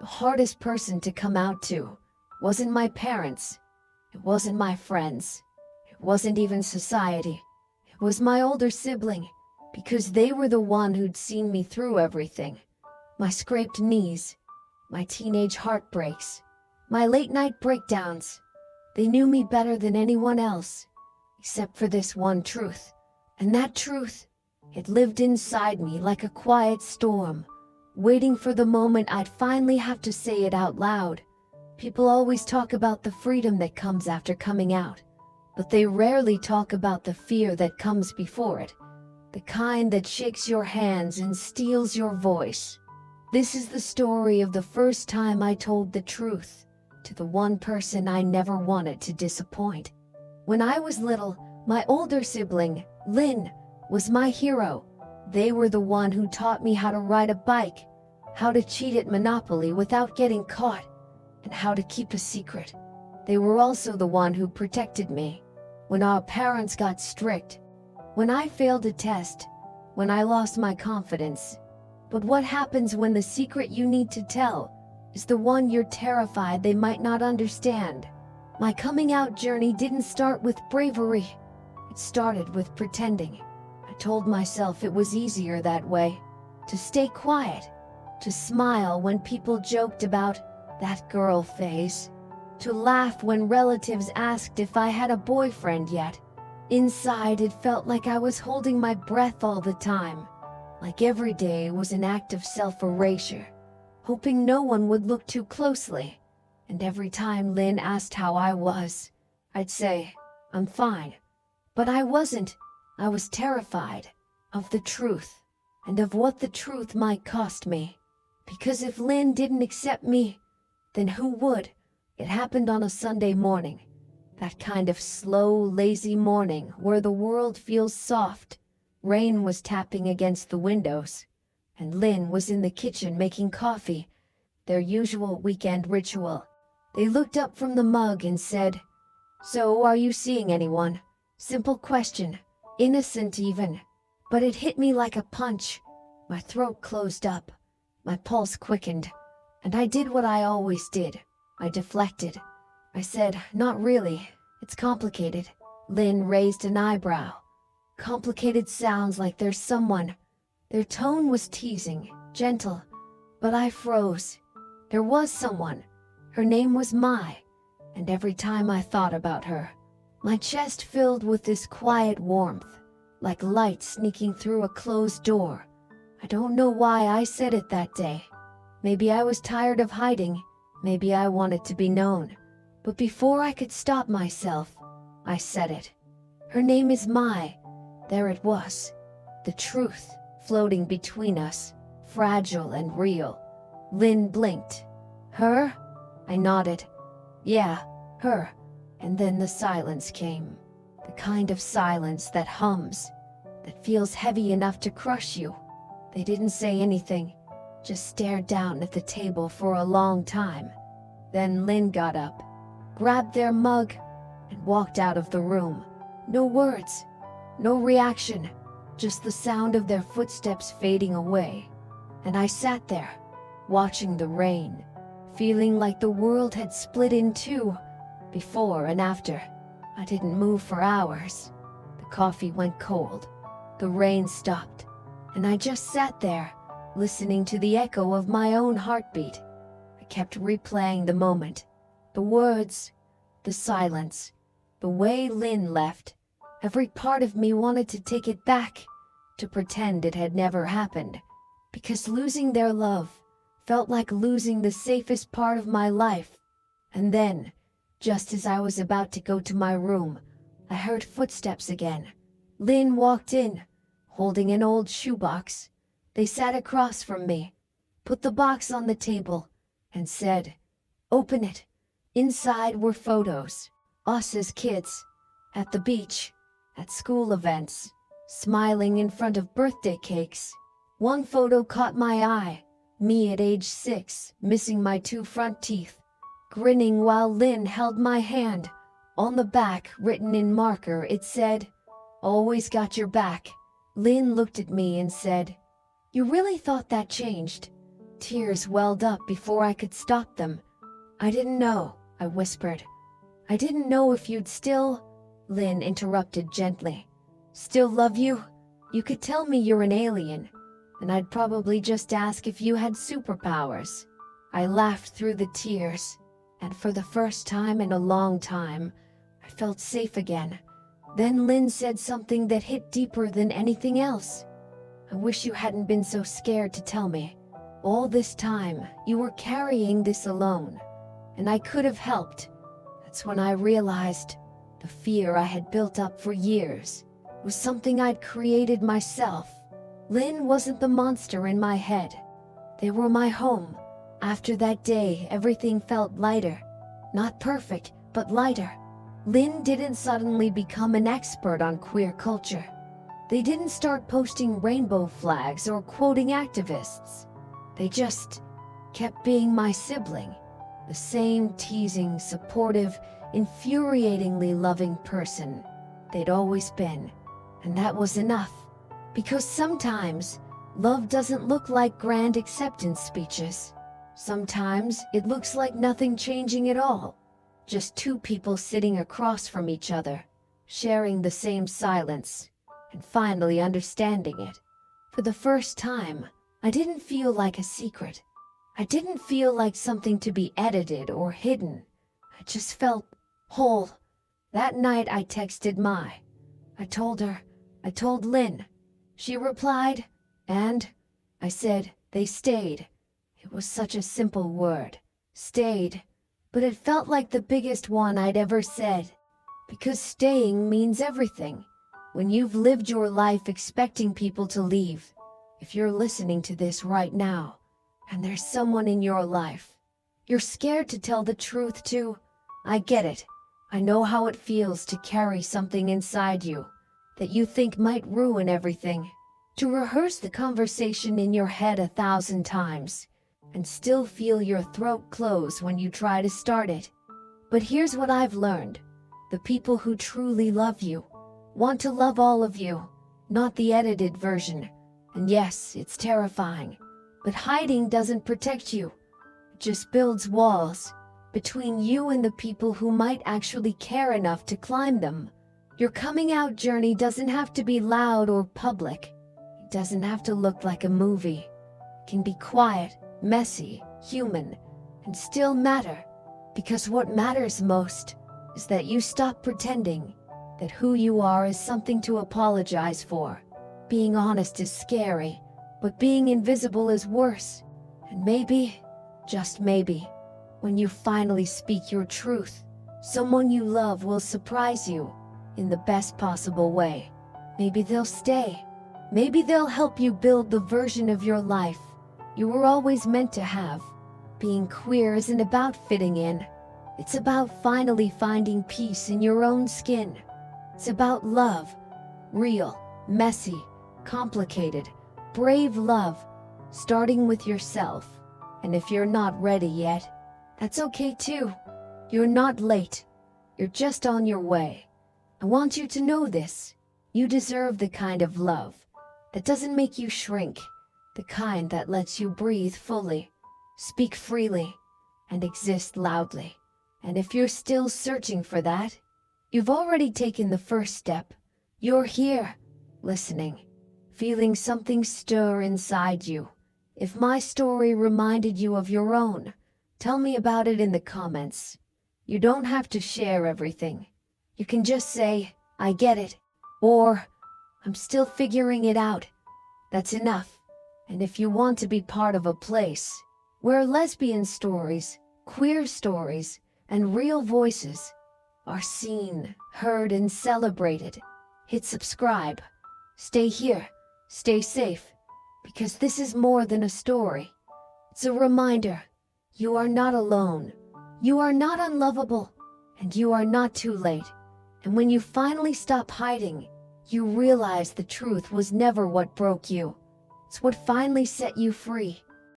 The hardest person to come out to wasn't my parents. It wasn't my friends. It wasn't even society. It was my older sibling, because they were the one who'd seen me through everything. My scraped knees, my teenage heartbreaks, my late-night breakdowns. They knew me better than anyone else, except for this one truth. And that truth, it lived inside me like a quiet storm, waiting for the moment I'd finally have to say it out loud. People always talk about the freedom that comes after coming out, but they rarely talk about the fear that comes before it, the kind that shakes your hands and steals your voice. This is the story of the first time I told the truth to the one person I never wanted to disappoint. When I was little, my older sibling, Lynn, was my hero. They were the one who taught me how to ride a bike, how to cheat at Monopoly without getting caught, and how to keep a secret. They were also the one who protected me when our parents got strict, when I failed a test, when I lost my confidence. But what happens when the secret you need to tell is the one you're terrified they might not understand? My coming out journey didn't start with bravery. It started with pretending. I told myself it was easier that way, to stay quiet, to smile when people joked about that girl phase, to laugh when relatives asked if I had a boyfriend yet. Inside, it felt like I was holding my breath all the time, like every day was an act of self-erasure, hoping no one would look too closely. And every time Lynn asked how I was, I'd say, "I'm fine." But I wasn't. I was terrified of the truth, and of what the truth might cost me. Because if Lynn didn't accept me, then who would? It happened on a Sunday morning. That kind of slow, lazy morning where the world feels soft. Rain was tapping against the windows, and Lynn was in the kitchen making coffee, their usual weekend ritual. They looked up from the mug and said, "So, are you seeing anyone?" Simple question, innocent even, but it hit me like a punch. My throat closed up, my pulse quickened, and I did what I always did. I deflected. I said, "Not really, it's complicated." Lynn raised an eyebrow. Complicated sounds like there's someone. Their tone was teasing, gentle, but I froze. There was someone. Her name was Mai, and every time I thought about her, my chest filled with this quiet warmth, like light sneaking through a closed door. I don't know why I said it that day. Maybe I was tired of hiding, maybe I wanted to be known. But before I could stop myself, I said it. Her name is Mai. There it was. The truth floating between us, fragile and real. Lynn blinked. "Her?" I nodded. "Yeah, her." And then the silence came. The kind of silence that hums, that feels heavy enough to crush you. They didn't say anything, just stared down at the table for a long time. Then Lynn got up, grabbed their mug, and walked out of the room. No words, no reaction, just the sound of their footsteps fading away. And I sat there, watching the rain, feeling like the world had split in two, before and after. I didn't move for hours. The coffee went cold. The rain stopped, and I just sat there, listening to the echo of my own heartbeat. I kept replaying the moment, the words, the silence, the way Lynn left. Every part of me wanted to take it back, to pretend it had never happened, because losing their love felt like losing the safest part of my life. And then, just as I was about to go to my room, I heard footsteps again. Lynn walked in, holding an old shoebox. They sat across from me, put the box on the table, and said, "Open it." Inside were photos, us as kids, at the beach, at school events, smiling in front of birthday cakes. One photo caught my eye, me at age 6, missing my 2 front teeth, grinning while Lynn held my hand. On the back, written in marker, it said, "Always got your back." Lynn looked at me and said, "You really thought that changed, tears welled up before I could stop them. "I didn't know," I whispered. "I didn't know if you'd still—" Lynn interrupted gently. "Still love you? You could tell me you're an alien, and I'd probably just ask if you had superpowers." I laughed through the tears, and for the first time in a long time, I felt safe again. Then Lynn said something that hit deeper than anything else. "I wish you hadn't been so scared to tell me. All this time, you were carrying this alone, and I could have helped." That's when I realized the fear I had built up for years was something I'd created myself. Lynn wasn't the monster in my head. They were my home. After that day, everything felt lighter. Not perfect, but lighter. Lynn didn't suddenly become an expert on queer culture. They didn't start posting rainbow flags or quoting activists. They just kept being my sibling, the same teasing, supportive, infuriatingly loving person they'd always been. And that was enough. Because sometimes, love doesn't look like grand acceptance speeches. Sometimes it looks like nothing changing at all. Just two people sitting across from each other, sharing the same silence, and finally understanding it. For the first time, I didn't feel like a secret. I didn't feel like something to be edited or hidden. I just felt whole. That night I texted Mai. I told Lynn. She replied, and I said, they stayed. It was such a simple word, stayed, but it felt like the biggest one I'd ever said. Because staying means everything. When you've lived your life expecting people to leave, if you're listening to this right now, and there's someone in your life you're scared to tell the truth to, I get it. I know how it feels to carry something inside you that you think might ruin everything. To rehearse the conversation in your head 1,000 times and still feel your throat close when you try to start it. But here's what I've learned. The people who truly love you want to love all of you, not the edited version. And yes, it's terrifying, but hiding doesn't protect you. It just builds walls between you and the people who might actually care enough to climb them. Your coming out journey doesn't have to be loud or public. It doesn't have to look like a movie. It can be quiet, messy, human, and still matter. Because what matters most is that you stop pretending that who you are is something to apologize for. Being honest is scary, but being invisible is worse. And maybe, just maybe, when you finally speak your truth, someone you love will surprise you in the best possible way. Maybe they'll stay. Maybe they'll help you build the version of your life you were always meant to have. Being queer isn't about fitting in. It's about finally finding peace in your own skin. It's about love. Real, messy, complicated, brave love, starting with yourself. And if you're not ready yet, that's okay too. You're not late. You're just on your way. I want you to know this. You deserve the kind of love that doesn't make you shrink, the kind that lets you breathe fully, speak freely, and exist loudly. And if you're still searching for that, you've already taken the first step. You're here, listening, feeling something stir inside you. If my story reminded you of your own, tell me about it in the comments. You don't have to share everything. You can just say, I get it, or I'm still figuring it out. That's enough. And if you want to be part of a place where lesbian stories, queer stories, and real voices are seen, heard, and celebrated, hit subscribe. Stay here, stay safe, because this is more than a story. It's a reminder. You are not alone. You are not unlovable, and you are not too late. And when you finally stop hiding, you realize the truth was never what broke you. It's what finally set you free.